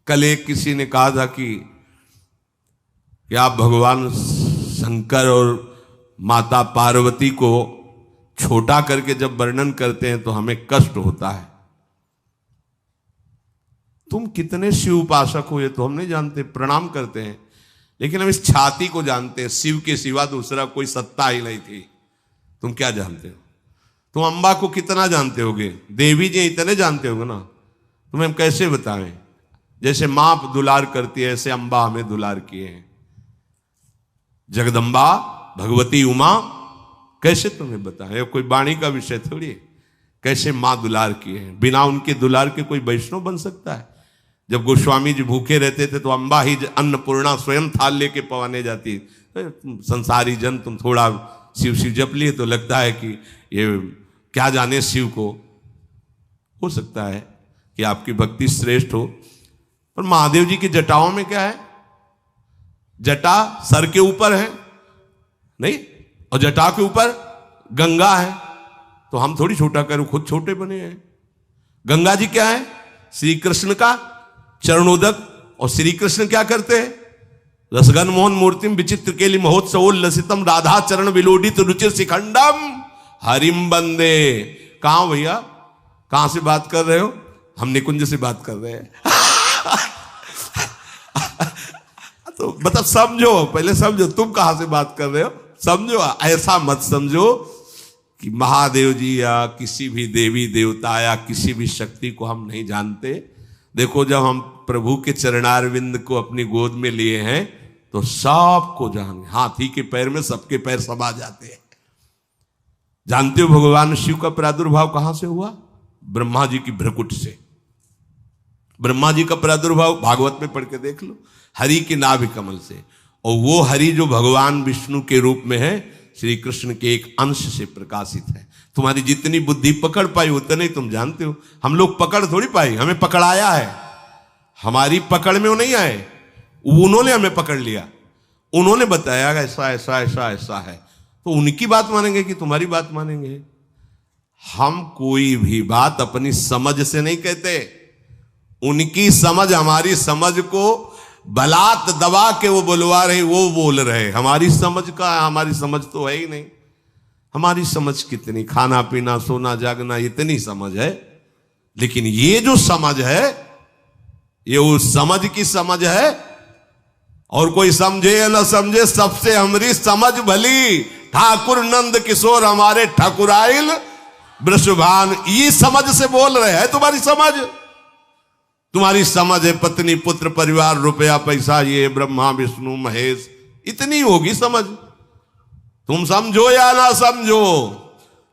कल एक किसी ने कहा था कि आप भगवान शंकर और माता पार्वती को छोटा करके जब वर्णन करते हैं तो हमें कष्ट होता है। तुम कितने शिव उपासक हो ये तो हम नहीं जानते, प्रणाम करते हैं, लेकिन हम इस छाती को जानते हैं। शिव के सिवा दूसरा कोई सत्ता ही नहीं थी। तुम क्या जानते हो? तुम अम्बा को कितना जानते होगे? देवी जी इतने जानते होगे ना, तुम्हें हम कैसे बताएं? जैसे मां दुलार करती है ऐसे अम्बा हमें दुलार किए हैं। जगदम्बा भगवती उमा कैसे तुम्हें बताएं? कोई वाणी का विषय थोड़ी है। कैसे मां दुलार किए हैं, बिना उनके दुलार के कोई वैष्णव बन सकता है? जब गोस्वामी जी भूखे रहते थे तो अम्बा ही अन्नपूर्णा स्वयं थाल लेके पवाने जाती। संसारी जन तुम थोड़ा शिव शिव जप लिए तो लगता है कि ये क्या जाने शिव को। हो सकता है कि आपकी भक्ति श्रेष्ठ हो, पर महादेव जी की जटाओं में क्या है? जटा सर के ऊपर है नहीं, और जटा के ऊपर गंगा है। तो हम थोड़ी छोटा करें, खुद छोटे बने हैं। गंगा जी क्या है? श्री कृष्ण का चरणोदक। और श्री कृष्ण क्या करते हैं? रसगन मोहन मूर्तिम विचित्र केली महोत्सव लसितम राधा चरण विलोडित रुचिर शिखंडम हरिम बंदे। कहां भैया, कहां से बात कर रहे हो? हम निकुंज से बात कर रहे हैं। तो मतलब समझो, पहले समझो तुम कहां से बात कर रहे हो, समझो। ऐसा मत समझो कि महादेव जी या किसी भी देवी देवता या किसी भी शक्ति को हम नहीं जानते। देखो, जब हम प्रभु के चरणारविंद को अपनी गोद में लिए हैं तो सबको जान, हाथी के पैर में सबके पैर समा जाते हैं। जानते हो भगवान शिव का प्रादुर्भाव कहां से हुआ? ब्रह्मा जी की भ्रकुट से। ब्रह्मा जी का प्रादुर्भाव भागवत में पढ़ के देख लो, हरि के नाभि कमल से। और वो हरि जो भगवान विष्णु के रूप में है, श्री कृष्ण के एक अंश से प्रकाशित है। तुम्हारी जितनी बुद्धि पकड़ पाई उतने ही तुम जानते हो। हम लोग पकड़ थोड़ी पाई, हमें पकड़ाया है। हमारी पकड़ में वो नहीं आए, उन्होंने हमें पकड़ लिया। उन्होंने बताया ऐसा ऐसा ऐसा ऐसा है, तो उनकी बात मानेंगे कि तुम्हारी बात मानेंगे? हम कोई भी बात अपनी समझ से नहीं कहते। उनकी समझ हमारी समझ को बलात् दबा के वो बुलवा रहे, वो बोल रहे। हमारी समझ का, हमारी समझ तो है ही नहीं। हमारी समझ कितनी, खाना पीना सोना जागना, इतनी समझ है। लेकिन ये जो समझ है, ये उस समझ की समझ है। और कोई समझे या न समझे, सबसे हमारी समझ भली। ठाकुर नंद किशोर हमारे ठाकुराइल वृषभान, ये समझ से बोल रहे हैं। तुम्हारी समझ, तुम्हारी समझ है पत्नी पुत्र परिवार रुपया पैसा, ये ब्रह्मा विष्णु महेश, इतनी होगी समझ। तुम समझो या ना समझो,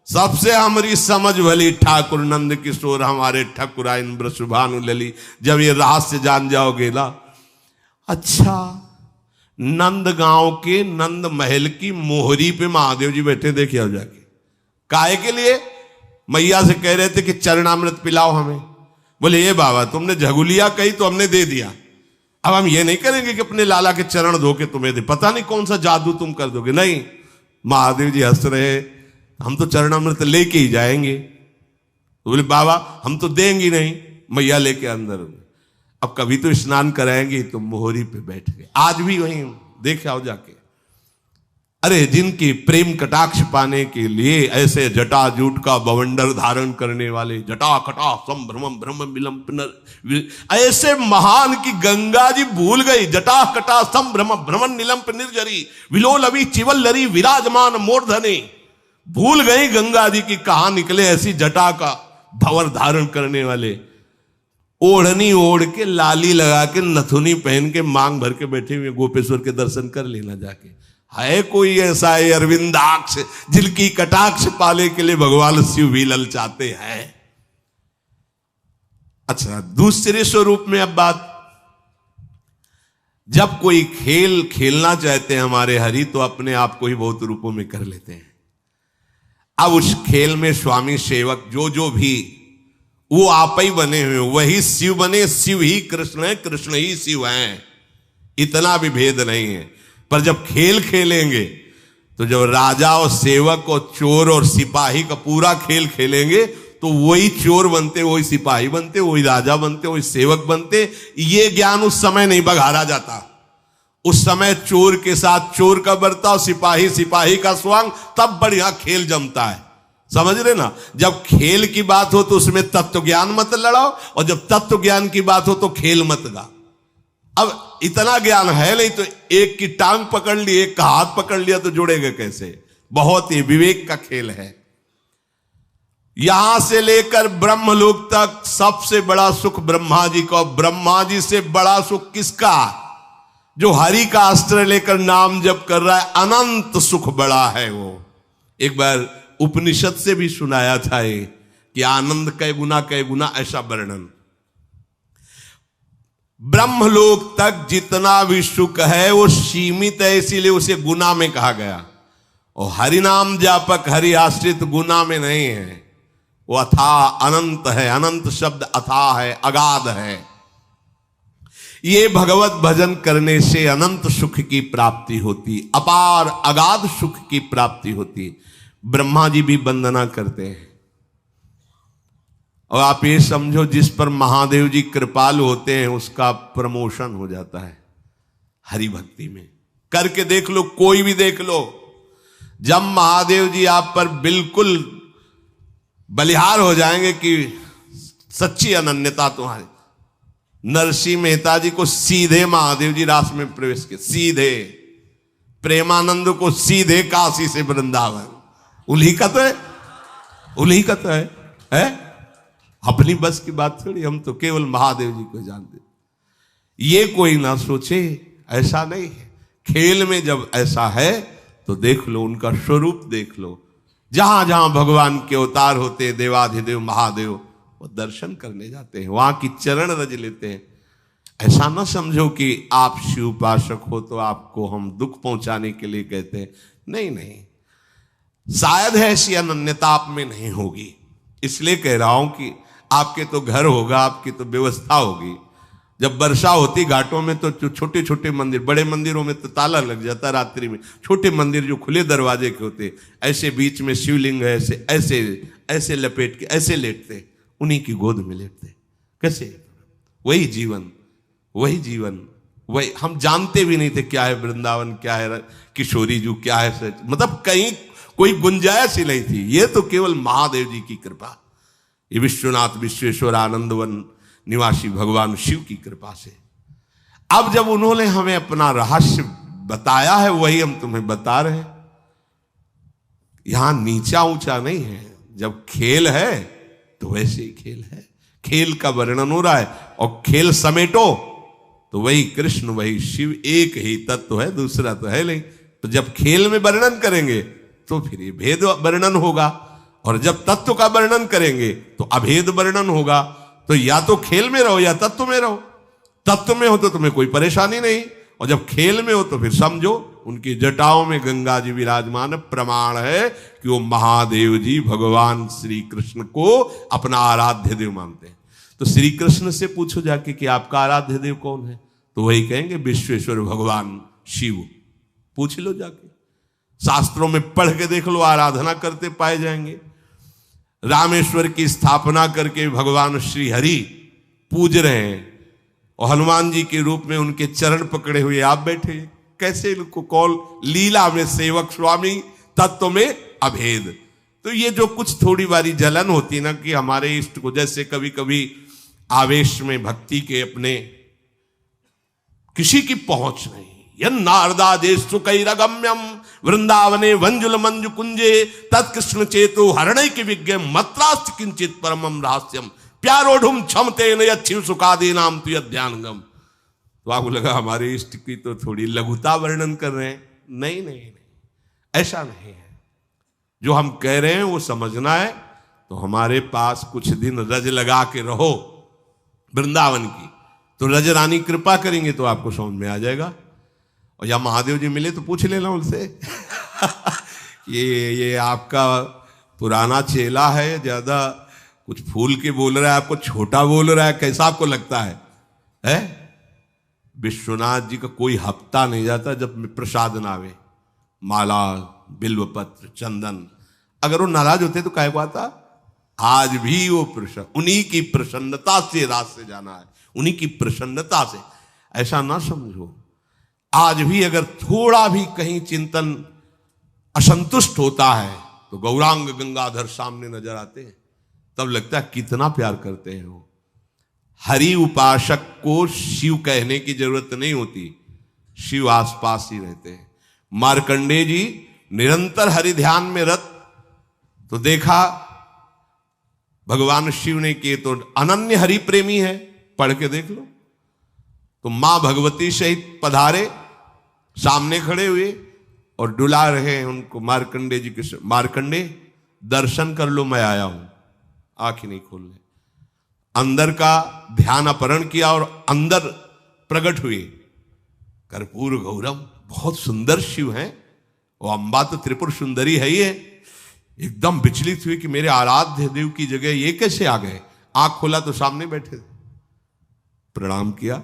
सबसे हमारी समझ भली ठाकुर नंद किशोर हमारे ठाकुराइन वृषभानु लली। जब ये रहस्य जान जाओगे ना, अच्छा, नंद गांव के नंद महल की मोहरी पे महादेव जी बैठे, देखे हो जाके। काहे के लिए? मैया से कह रहे थे कि चरणामृत पिलाओ हमें। बोले ये बाबा तुमने झगुलिया कही तो हमने दे दिया, अब हम ये नहीं करेंगे कि अपने लाला के चरण धो के तुम्हें दे, पता नहीं कौन सा जादू तुम कर दोगे। नहीं, महादेव जी हंस रहे, हम तो चरणामृत लेके ही जाएंगे। तो बोले बाबा हम तो देंगे नहीं। मैया लेके अंदर, अब कभी तो स्नान कराएंगे। तो मोहरी पे बैठ गए। आज भी वहीं देख आओ जाके। अरे जिनकी प्रेम कटाक्ष पाने के लिए ऐसे जटाजूट का बवंडर धारण करने वाले, जटा कटा संभ्रमम ब्रह्म मिलम पुनर, ऐसे महान की गंगा जी भूल गई। जटा कटा संभ्रम भ्रमण नीलम निर्जरी विलोलवी चिवल्लरी विराजमान मूर्धने। भूल गई गंगा जी की कहां निकले ऐसी जटा का भंवर धारण करने वाले। ओढ़नी ओढ़ के, लाली लगा के, नथुनी पहन के, मांग भर के बैठे हुए गोपेश्वर के दर्शन कर लेना जाके। है कोई ऐसा है अरविंदाक्ष जिनकी कटाक्ष पाने के लिए भगवान शिव भी ललचाते हैं? अच्छा, दूसरे स्वरूप में अब बात, जब कोई खेल खेलना चाहते हैं हमारे हरि, तो अपने आप को ही बहुत रूपों में कर लेते हैं। अब उस खेल में स्वामी सेवक जो भी वो आप ही बने हुए, वही शिव बने। शिव ही कृष्ण है, कृष्ण ही शिव हैं, इतना भी भेद नहीं है। पर जब खेल खेलेंगे, तो जब राजा और सेवक और चोर और सिपाही का पूरा खेल खेलेंगे, तो वही चोर बनते, वही सिपाही बनते, वही राजा बनते, वही सेवक बनते। ये ज्ञान उस समय नहीं बघारा जाता। उस समय चोर के साथ चोर का बर्ताव, सिपाही सिपाही का स्वांग, तब बढ़िया खेल जमता है। समझ रहे ना? जब खेल की बात हो तो उसमें तत्व ज्ञान मत लड़ाओ, और जब तत्व ज्ञान की बात हो तो खेल मत गा। अब इतना ज्ञान है नहीं, तो एक की टांग पकड़ ली, एक का हाथ पकड़ लिया, तो जुड़ेगा कैसे? बहुत ही विवेक का खेल है। यहां से लेकर ब्रह्मलोक तक सबसे बड़ा सुख ब्रह्मा जी का। ब्रह्मा जी से बड़ा सुख किसका? जो हरि का अस्त्र लेकर नाम जप कर रहा है, अनंत सुख बड़ा है वो। एक बार उपनिषद से भी सुनाया था ये कि आनंद कै गुना ऐसा वर्णन। ब्रह्मलोक तक जितना भी सुख है वो सीमित है, इसीलिए उसे गुना में कहा गया। और हरिनाम जापक हरि आश्रित गुना में नहीं है, वो अथाह अनंत है। अनंत शब्द अथाह है, अगाध है। ये भगवत भजन करने से अनंत सुख की प्राप्ति होती, अपार अगाध सुख की प्राप्ति होती। ब्रह्मा जी भी वंदना करते हैं। और आप ये समझो, जिस पर महादेव जी कृपालु होते हैं उसका प्रमोशन हो जाता है हरि भक्ति में। करके देख लो, कोई भी देख लो। जब महादेव जी आप पर बिल्कुल बलिहार हो जाएंगे कि सच्ची अनन्यता तुम्हारी, नरसिंह मेहता जी को सीधे महादेव जी रास में प्रवेश किए, सीधे। प्रेमानंद को सीधे काशी से वृंदावन। उन्हीं का तो है, उन्हीं का तो है? अपनी बस की बात थोड़ी, हम तो केवल महादेव जी को जानते। ये कोई ना सोचे, ऐसा नहीं है। खेल में जब ऐसा है तो देख लो, उनका स्वरूप देख लो। जहां जहां भगवान के अवतार होते, देवाधिदेव महादेव, वो दर्शन करने जाते हैं, वहां की चरण रज लेते हैं। ऐसा ना समझो कि आप शिव उपासक हो तो आपको हम दुख पहुंचाने के लिए कहते हैं। नहीं नहीं, शायद है ऐसी अनन्यता आप में नहीं होगी, इसलिए कह रहा हूं कि आपके तो घर होगा, आपकी तो व्यवस्था होगी। जब वर्षा होती घाटों में तो छोटे छोटे मंदिर, बड़े मंदिरों में तो ताला लग जाता रात्रि में। छोटे मंदिर जो खुले दरवाजे के होते, ऐसे बीच में शिवलिंग है, ऐसे ऐसे ऐसे लपेट के ऐसे लेटते, उन्हीं की गोद में लेटते। कैसे? वही जीवन, वही जीवन, वही। हम जानते भी नहीं थे क्या है वृंदावन, क्या है किशोरी जू, क्या है सच। मतलब कहीं कोई गुंजाइश ही नहीं थी। ये तो केवल महादेव जी की कृपा, ये विश्वनाथ विश्वेश्वर आनंदवन निवासी भगवान शिव की कृपा से। अब जब उन्होंने हमें अपना रहस्य बताया है, वही हम तुम्हें बता रहे हैं। यहां नीचा ऊंचा नहीं है। जब खेल है तो वैसे ही खेल है। खेल का वर्णन हो रहा है, और खेल समेटो तो वही कृष्ण वही शिव, एक ही तत्व है, दूसरा तो है नहीं। तो जब खेल में वर्णन करेंगे तो फिर ये भेद वर्णन होगा, और जब तत्व का वर्णन करेंगे तो अभेद वर्णन होगा। तो या तो खेल में रहो या तत्व में रहो। तत्व में हो तो तुम्हें कोई परेशानी नहीं, और जब खेल में हो तो फिर समझो उनकी जटाओं में गंगा जी विराजमान, प्रमाण है कि वो महादेव जी भगवान श्री कृष्ण को अपना आराध्य देव मानते हैं। तो श्री कृष्ण से पूछो जाके कि आपका आराध्य देव कौन है, तो वही कहेंगे विश्वेश्वर भगवान शिव। पूछ लो जाके, शास्त्रों में पढ़ के देख लो, आराधना करते पाए जाएंगे। रामेश्वर की स्थापना करके भगवान श्री हरि पूज रहे हैं, और हनुमान जी के रूप में उनके चरण पकड़े हुए आप बैठे। कैसे इनको कौल? लीला में सेवक स्वामी, तत्व में अभेद। तो ये जो कुछ थोड़ी बारी जलन होती ना कि हमारे इष्ट को, जैसे कभी कभी आवेश में भक्ति के अपने किसी की पहुंच नहीं, यन्नारदादेशुकैरगम्यम वृंदावने वंजुल मंजु कुंजे तत्कृष्ण चेतो हरणै की विज्ञ मत्रास्त किंचित परमम रहस्यम प्यारोढ़ुम क्षमते न यच्छिव सुखादि नाम तु यध्यानगम। तो आपको लगा हमारे इष्ट की तो थोड़ी लघुता वर्णन कर रहे हैं। नहीं नहीं नहीं, ऐसा नहीं है। जो हम कह रहे हैं वो समझना है। तो हमारे पास कुछ दिन रज लगा के रहो वृंदावन की, तो रज रानी कृपा करेंगे तो आपको समझ में आ जाएगा। और या महादेव जी मिले तो पूछ लेना उनसे ये आपका पुराना चेला है, ज्यादा कुछ फूल के बोल रहा है, आपको छोटा बोल रहा है, कैसा आपको लगता है? विश्वनाथ जी का कोई हफ्ता नहीं जाता जब प्रसाद ना आवे, माला बिल्वपत्र चंदन। अगर वो नाराज होते तो काहे को आता? आज भी वो प्रसन्न, उन्हीं की प्रसन्नता से रात से जाना है, उन्हीं की प्रसन्नता से। ऐसा ना समझो, आज भी अगर थोड़ा भी कहीं चिंतन असंतुष्ट होता है तो गौरांग गंगाधर सामने नजर आते हैं, तब लगता है कितना प्यार करते हैं वो। हरि उपासक को शिव कहने की जरूरत नहीं होती, शिव आसपास ही रहते हैं। मार्कंडेय जी निरंतर हरि ध्यान में रत, तो देखा भगवान शिव ने किए तो अनन्य हरि प्रेमी है, पढ़ के देख लो। तो मां भगवती सहित पधारे, सामने खड़े हुए और डुला रहे हैं उनको मार्कंडेय जी के। मार्कंडेय दर्शन कर लो, मैं आया हूं। आंख ही नहीं खोल रहे, अंदर का ध्यान अपहरण किया और अंदर प्रकट हुए। कर्पूर गौरम, बहुत सुंदर शिव हैं वो। अंबा तो त्रिपुर सुंदरी है ही है। एकदम विचलित हुई कि मेरे आराध्य देव की जगह ये कैसे आ गए। आंख खोला तो सामने बैठे थे, प्रणाम किया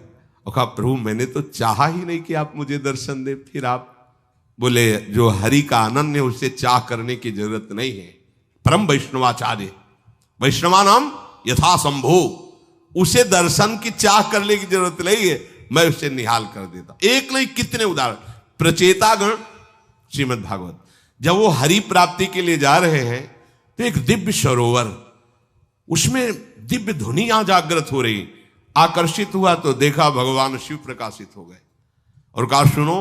और कहा प्रभु मैंने तो चाहा ही नहीं कि आप मुझे दर्शन दे। फिर आप बोले जो हरि का अनन्य है उसे चाह करने की जरूरत नहीं है। परम वैष्णवाचार्य, वैष्णवानाम यथा संभो, उसे दर्शन की चाह करने की जरूरत नहीं है, मैं उसे निहाल कर देता। एक नहीं कितने उदाहरण। प्रचेतागण श्रीमद् भागवत, जब वो हरि प्राप्ति के लिए जा रहे हैं तो एक दिव्य सरोवर, उसमें दिव्य ध्वनियां जागृत हो रही। आकर्षित हुआ तो देखा भगवान शिव प्रकाशित हो गए और कहा सुनो,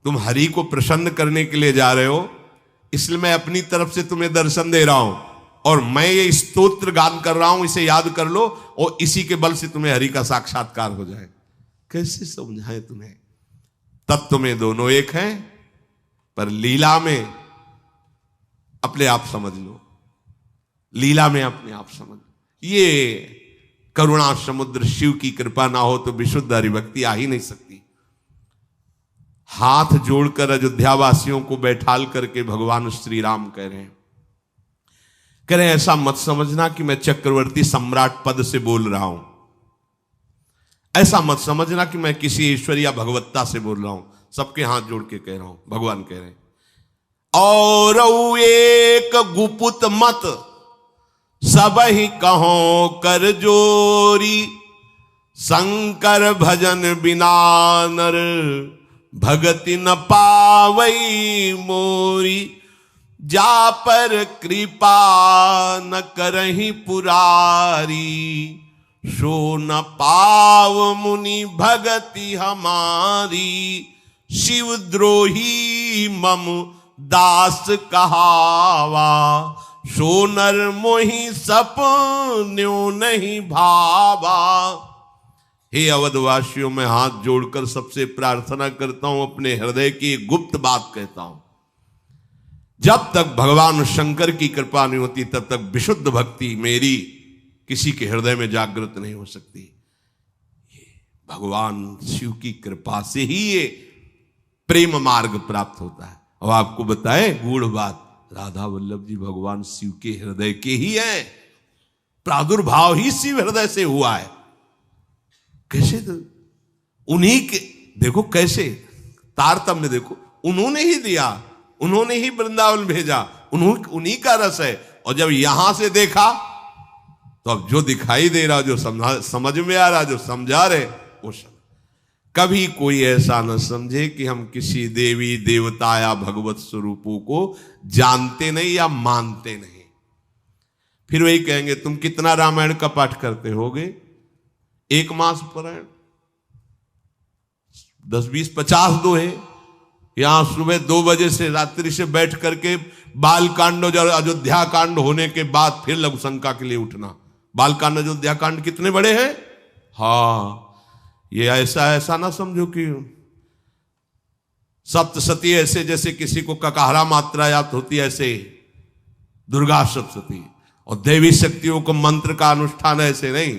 तुम हरि को प्रसन्न करने के लिए जा रहे हो, इसलिए मैं अपनी तरफ से तुम्हें दर्शन दे रहा हूं और मैं ये स्तोत्र गान कर रहा हूं, इसे याद कर लो और इसी के बल से तुम्हें हरि का साक्षात्कार हो जाए। कैसे समझाएं तुम्हें? तत्व में दोनों एक हैं, पर लीला में अपने आप समझ लो, लीला में अपने आप समझ लो। ये करुणा समुद्र शिव की कृपा ना हो तो विशुद्ध हरिभक्ति आ ही नहीं सकती। हाथ जोड़कर अयोध्या वासियों को बैठाल करके भगवान श्री राम कह रहे हैं ऐसा मत समझना कि मैं चक्रवर्ती सम्राट पद से बोल रहा हूं, ऐसा मत समझना कि मैं किसी ईश्वर या भगवत्ता से बोल रहा हूं। सबके हाथ जोड़ के कह रहा हूं, भगवान कह रहे हैं और एक गुपुत मत सब ही कहो कर जोरी, शंकर भजन बिना नर भगति न पावई मोरी, जा पर कृपा न करही पुरारी, सो न पाव मुनि भगति हमारी, शिवद्रोही मम दास कहावा, सो नर मोहि सपन्यों नहीं भावा। हे अवधवासियों, मैं हाथ जोड़कर सबसे प्रार्थना करता हूं, अपने हृदय की एक गुप्त बात कहता हूं। जब तक भगवान शंकर की कृपा नहीं होती तब तक विशुद्ध भक्ति मेरी किसी के हृदय में जागृत नहीं हो सकती। ये भगवान शिव की कृपा से ही ये प्रेम मार्ग प्राप्त होता है। और आपको बताएं गूढ़ बात, राधा वल्लभ जी भगवान शिव के हृदय के ही है, प्रादुर्भाव ही शिव हृदय से हुआ है। कैसे? तो उन्हीं के देखो, कैसे तारतम्य देखो, उन्होंने ही दिया, उन्होंने ही वृंदावन भेजा, उन्हीं का रस है। और जब यहां से देखा तो अब जो दिखाई दे रहा, जो समझ में आ रहा, जो समझा रहे वो समझ। कभी कोई ऐसा न समझे कि हम किसी देवी देवता या भगवत स्वरूपों को जानते नहीं या मानते नहीं। फिर वही कहेंगे तुम कितना रामायण का पाठ करते होगे? 1 मास पारायण, 10, 20, 50 दोहे। यहां सुबह 2 बजे से रात्रि से बैठ करके बाल कांड और अयोध्या कांड होने के बाद फिर लघु शंका के लिए उठना। बाल कांड अयोध्या कांड कितने बड़े हैं? हाँ, ये ऐसा ना समझो कि सप्तशती ऐसे जैसे किसी को ककाहरा मात्रा याद होती है, ऐसे दुर्गा सप्तशती। और देवी शक्तियों को मंत्र का अनुष्ठान ऐसे नहीं,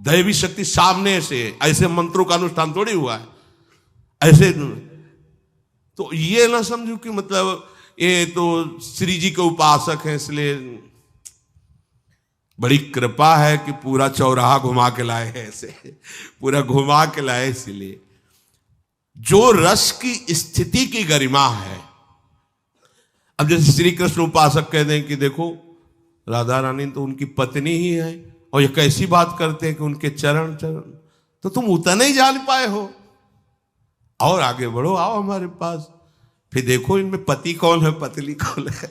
दैवी शक्ति सामने ऐसे मंत्रों का अनुष्ठान थोड़ी हुआ है ऐसे। तो ये ना समझो कि मतलब ये तो श्री जी के उपासक हैं इसलिए बड़ी कृपा है कि पूरा चौराहा घुमा के लाए हैं, ऐसे पूरा घुमा के लाए। इसलिए जो रस की स्थिति की गरिमा है, अब जैसे श्री कृष्ण उपासक कह दें कि देखो राधा रानी तो उनकी पत्नी ही है, और ये कैसी बात करते हैं कि उनके चरण चरण, तो तुम उतना ही जान पाए हो, और आगे बढ़ो, आओ हमारे पास, फिर देखो इनमें पति कौन है पत्नी कौन है।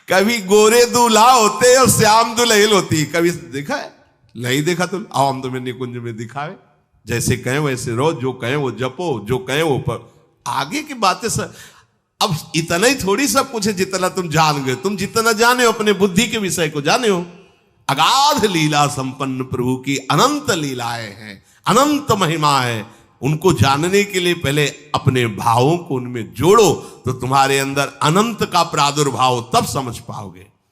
कभी गोरे दूल्हा होते और श्याम दुल्हन होती, कभी देखा है? नहीं देखा तो आओ हम तुम्हें निकुंज में दिखावे, जैसे कहें वैसे रहो, जो कहें वो जपो, जो कहें वो पर आगे की बातें सब। अब इतना ही थोड़ी सब कुछ है जितना तुम जान गए, तुम जितना जाने हो अपने बुद्धि के विषय को जाने हो। अगाध लीला संपन्न प्रभु की अनंत लीलाएं हैं, अनंत महिमा है, उनको जानने के लिए पहले अपने भावों को उनमें जोड़ो, तो तुम्हारे अंदर अनंत का प्रादुर्भाव तब समझ पाओगे।